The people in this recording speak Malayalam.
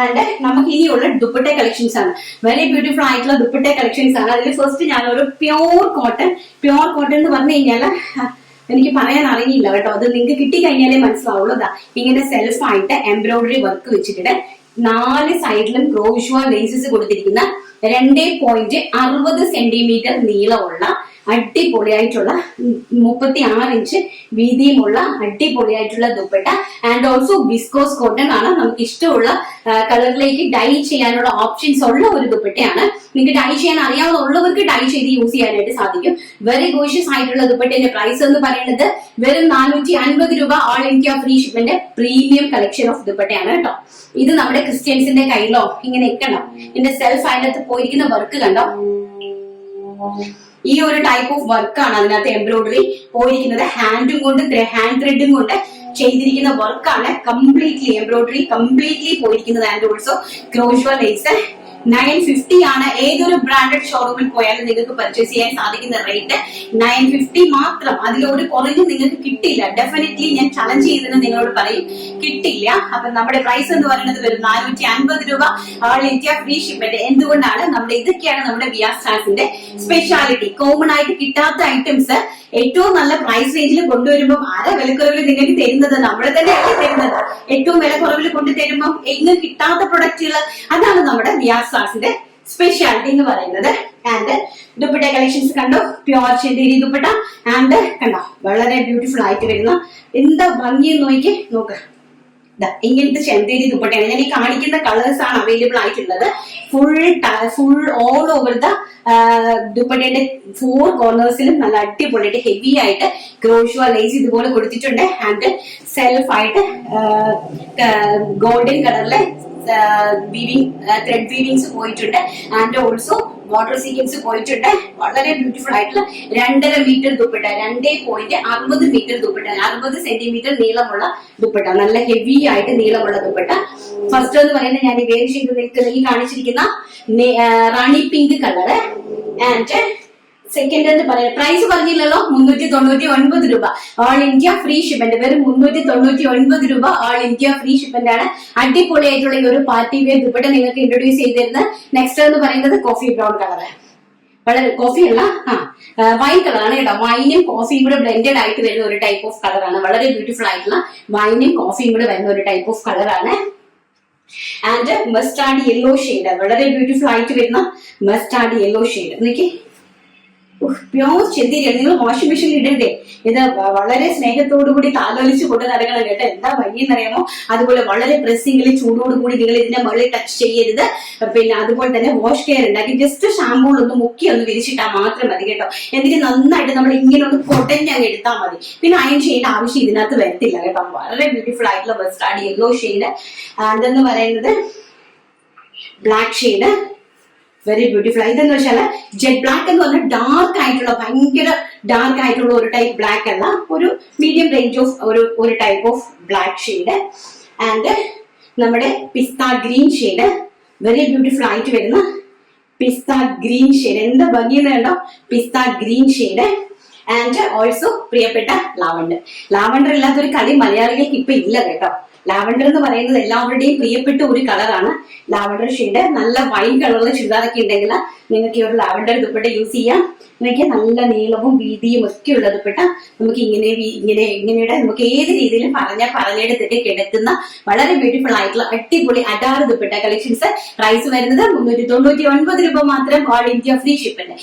ആൻഡ് നമുക്ക് ഇനിയുള്ള ദുപ്പട്ട കളക്ഷൻസ് ആണ്. വെരി ബ്യൂട്ടിഫുൾ ആയിട്ടുള്ള ദുപ്പട്ട കളക്ഷൻസ് ആണ്. അതിൽ ഫസ്റ്റ് ഞാനൊരു പ്യോർ കോട്ടൺ എന്ന് പറഞ്ഞു കഴിഞ്ഞാൽ എനിക്ക് പറയാൻ അറിയില്ല കേട്ടോ, അത് നിങ്ങൾക്ക് കിട്ടിക്കഴിഞ്ഞാലേ മനസ്സിലാവുള്ളൂ. ഇങ്ങനെ സെൽഫായിട്ട് എംബ്രോയിഡറി വർക്ക് വെച്ചിട്ട് 4 സൈഡിലും ക്രോഷ്വ ലേസസ് കൊടുത്തിരിക്കുന്ന 2.60 സെന്റിമീറ്റർ നീളമുള്ള അടിപൊളിയായിട്ടുള്ള 36 ഇഞ്ച് വീതിയുമുള്ള അടിപൊളിയായിട്ടുള്ള dupatta. And also viscose cotton ആണ്. നമുക്ക് ഇഷ്ടമുള്ള കളറിലേക്ക് ഡൈ ചെയ്യാനുള്ള ഓപ്ഷൻസ് ഉള്ള ഒരു ദുപ്പട്ടയാണ്. നിങ്ങൾക്ക് ഡൈ ചെയ്യാൻ അറിയാവുന്നവർക്ക് ഡൈ ചെയ്ത് യൂസ് ചെയ്യാനായിട്ട് സാധിക്കും. വെരി ഗോഷ്യസ് ആയിട്ടുള്ള ദുപ്പട്ടയുടെ പ്രൈസ് എന്ന് പറയുന്നത് വെറും 450 രൂപ. All India free shipment premium collection of ദുപ്പട്ടയാണ് കേട്ടോ. ഇത് നമ്മുടെ ക്രിസ്ത്യൻസിന്റെ കയ്യിലോ ഇങ്ങനെ എക്കണോ, ഇതിന്റെ സെൽഫ് അതിനകത്ത് പോയിരിക്കുന്ന വർക്ക് കണ്ടോ, ഈ ഒരു ടൈപ്പ് ഓഫ് വർക്കാണ് അതിനകത്ത് എംബ്രോയിഡറി പോയിരിക്കുന്നത്. ഹാൻഡ് ത്രെഡും കൊണ്ട് ചെയ്തിരിക്കുന്ന വർക്കാണ്. കംപ്ലീറ്റ്ലി എംബ്രോയിഡറി കംപ്ലീറ്റ്ലി പോയിരിക്കുന്നത്. ആൻഡ് ഓൾസോ ക്രോഷ്വ ലേസ് 950 ആണ്. ഏതൊരു ബ്രാൻഡഡ് ഷോറൂമിൽ പോയാലും നിങ്ങൾക്ക് പർച്ചേസ് ചെയ്യാൻ സാധിക്കുന്ന റേറ്റ് 950 മാത്രം. അതിലൊരു കുറഞ്ഞ് നിങ്ങൾക്ക് കിട്ടില്ല. ഡെഫിനറ്റ്ലി ഞാൻ ചലഞ്ച് ചെയ്തെന്ന് നിങ്ങളോട് പറയും, കിട്ടില്ല. അപ്പൊ നമ്മുടെ പ്രൈസ് എന്ന് പറയുന്നത് വരും 450 രൂപ. All India free shipment. എന്തുകൊണ്ടാണ്? ഇതൊക്കെയാണ് നമ്മുടെ വിയാസ്റ്റാസിന്റെ സ്പെഷ്യാലിറ്റി. കോമൺ ആയിട്ട് കിട്ടാത്ത ഐറ്റംസ് ഏറ്റവും നല്ല പ്രൈസ് റേഞ്ചിൽ കൊണ്ടുവരുമ്പോൾ ആരെ വിലക്കുറവിൽ നിങ്ങൾക്ക് തരുന്നത്? നമ്മൾ തന്നെയാണ് തരുന്നത്. ഏറ്റവും വിലക്കുറവിൽ കൊണ്ടു തരുമ്പോൾ എങ്ങും കിട്ടാത്ത പ്രൊഡക്റ്റുകൾ, അതാണ് നമ്മുടെ വിയാസ്റ്റാസിന്റെ സ്പെഷ്യാലിറ്റി എന്ന് പറയുന്നത്. ആൻഡ് ദുപ്പട്ട കളക്ഷൻസ് കണ്ടോ, പ്യോർ ചെന്തേരി ദുപ്പട്ട. ആൻഡ് കണ്ടോ, വളരെ ബ്യൂട്ടിഫുൾ ആയിട്ട് വരുന്ന എന്താ ഭംഗിയെന്ന് നോക്ക്. ഇങ്ങനത്തെ ചെന്തേരി ദുപ്പട്ടയാണ്. ഞാൻ ഈ കാണിക്കുന്ന കളേഴ്സ് ആണ് അവൈലബിൾ ആയിട്ടുള്ളത്. ഫുൾ ഓൾ ഓവർ ദ ദുപ്പട്ടയുടെ 4 കോർണേഴ്സിലും നല്ല അടിപൊളിയായിട്ട് ഹെവി ആയിട്ട് ക്രോഷ്വ ലേസ് ഇതുപോലെ കൊടുത്തിട്ടുണ്ട്. ആൻഡ് സെൽഫ് ആയിട്ട് ഗോൾഡൻ കളറിലെ ത്രെഡ് വീവിങ്സ് പോയിട്ടുണ്ട്. ആൻഡ് ഓൾസോ വാട്ടർ സീക്വൻസ് പോയിട്ടുണ്ട്. വളരെ ബ്യൂട്ടിഫുൾ ആയിട്ടുള്ള 2.5 metre dupatta, 2.60 metre dupatta, 60 centimetre നീളമുള്ള ദുപ്പട്ട, നല്ല ഹെവി ആയിട്ട് നീളമുള്ള ദുപ്പട്ട. ഫസ്റ്റ് എന്ന് പറയുന്നത് ഞാൻ വേറെ ചെയ്ത് ഈ കാണിച്ചിരിക്കുന്ന റാണി പിങ്ക് കളറ്. ആൻഡ് സെക്കൻഡ് എന്ന് പറയാം, പ്രൈസ് പറഞ്ഞില്ലല്ലോ, 399 രൂപ. All India free shipment. വെറും 399 രൂപ. ഓൾ ഇന്ത്യ ഫ്രീ ഷിപ്മെന്റ് ആണ്. അടിപൊളിയായിട്ടുള്ള ഈ ഒരു പാർട്ടി വെയർ ദുപ്പട്ട നിങ്ങൾക്ക് ഇൻട്രൊഡ്യൂസ് ചെയ്തിരുന്നത്. നെക്സ്റ്റ് എന്ന് പറയുന്നത് കോഫി ബ്രൗൺ കളറ്. വളരെ കോഫി അല്ല, വൈൻ കളറാണ് കേട്ടോ. വൈനും കോഫിയും കൂടെ ബ്ലെൻഡഡ് ആയിട്ട് വരുന്ന ഒരു ടൈപ്പ് ഓഫ് കളറാണ്. വളരെ ബ്യൂട്ടിഫുൾ ആയിട്ടുള്ള വൈനും കോഫിയും കൂടെ വരുന്ന ഒരു ടൈപ്പ് ഓഫ് കളറാണ്. ആൻഡ് മസ്റ്റാർഡ് യെല്ലോ ഷെയ്ഡ്, വളരെ ബ്യൂട്ടിഫുൾ ആയിട്ട് വരുന്ന മസ്റ്റാർഡ് യെല്ലോ ഷെയ്ഡ്. നോക്കി, പ്യോർ ചെന്തിരിയാണ്. നിങ്ങൾ വാഷിംഗ് മെഷീനിൽ ഇടണ്ടേ? ഇത് വളരെ സ്നേഹത്തോടുകൂടി താലോലിച്ച് കൊണ്ട് നടക്കണം കേട്ടോ. എന്താ ഭംഗിയെന്നറിയാമോ? അതുപോലെ വളരെ പ്രസ്സിംഗിൽ ചൂടോടുകൂടി നിങ്ങൾ ഇതിന്റെ മുകളിൽ ടച്ച് ചെയ്യരുത്. പിന്നെ അതുപോലെ തന്നെ വാഷ് കെയർ ഉണ്ടാക്കി ജസ്റ്റ് ഷാമ്പൂളൊന്ന് മുക്കി ഒന്ന് വിരിച്ചിട്ടാൽ മാത്രം മതി കേട്ടോ. എന്നിട്ട് നന്നായിട്ട് നമ്മൾ ഇങ്ങനെ ഒന്ന് കൊട്ടഞ്ഞങ്ങ് എടുത്താൽ മതി. പിന്നെ അയൺ ചെയ്യേണ്ട ആവശ്യം ഇതിനകത്ത് വരത്തില്ല കേട്ടോ. വളരെ ബ്യൂട്ടിഫുൾ ആയിട്ടുള്ള മസ്റ്റാർഡ് യെല്ലോ ഷെയ്ഡ്. അതെന്ന് പറയുന്നത് ബ്ലാക്ക് ഷെയ്ഡ്, വെരി ബ്യൂട്ടിഫുൾ. ഇതെന്ന് വെച്ചാൽ ജെറ്റ് ബ്ലാക്ക് എന്ന് പറഞ്ഞാൽ ഡാർക്ക് ആയിട്ടുള്ള, ഭയങ്കര ഡാർക്ക് ആയിട്ടുള്ള ഒരു ടൈപ്പ് ബ്ലാക്ക് അല്ല, ഒരു മീഡിയം റേഞ്ച് ഓഫ് ഒരു type of black shade. And നമ്മുടെ പിസ്ത ഗ്രീൻ ഷെയ്ഡ്, വെരി ബ്യൂട്ടിഫുൾ ആയിട്ട് വരുന്ന പിസ്ത ഗ്രീൻ ഷെയ്ഡ്. എന്താ ഭംഗിയെന്ന് കണ്ടോ, പിസ്ത ഗ്രീൻ ഷെയ്ഡ്. ആൻഡ് ഓൾസോ പ്രിയപ്പെട്ട ലാവണ്ടർ. ലാവണ്ടർ ഇല്ലാത്തൊരു കളി മലയാളികൾക്ക് ഇപ്പൊ ഇല്ല കേട്ടോ. ലാവണ്ടർ എന്ന് പറയുന്നത് എല്ലാവരുടെയും പ്രിയപ്പെട്ട ഒരു കളറാണ്. ലാവണ്ടർ ഷെയ്ഡ്, നല്ല വൈൻ കളറിലെ ചുരിദാറൊക്കെ ഉണ്ടെങ്കിൽ നിങ്ങൾക്ക് ഈ ഒരു ലാവണ്ടർ ദുപ്പട്ട യൂസ് ചെയ്യാം. നിങ്ങൾക്ക് നല്ല നീളവും വീതിയും ഒക്കെ ഉള്ള ദുപ്പട്ട നമുക്ക് ഇങ്ങനെയുടെ നമുക്ക് ഏത് രീതിയിലും പറഞ്ഞെടുത്തിട്ട് കിടക്കുന്ന വളരെ ബ്യൂട്ടിഫുൾ ആയിട്ടുള്ള അടിപൊളി അഡാറ് ദുപ്പട്ട കളക്ഷൻസ്. പ്രൈസ് വരുന്നത് 399 രൂപ മാത്രം. All India free shipment.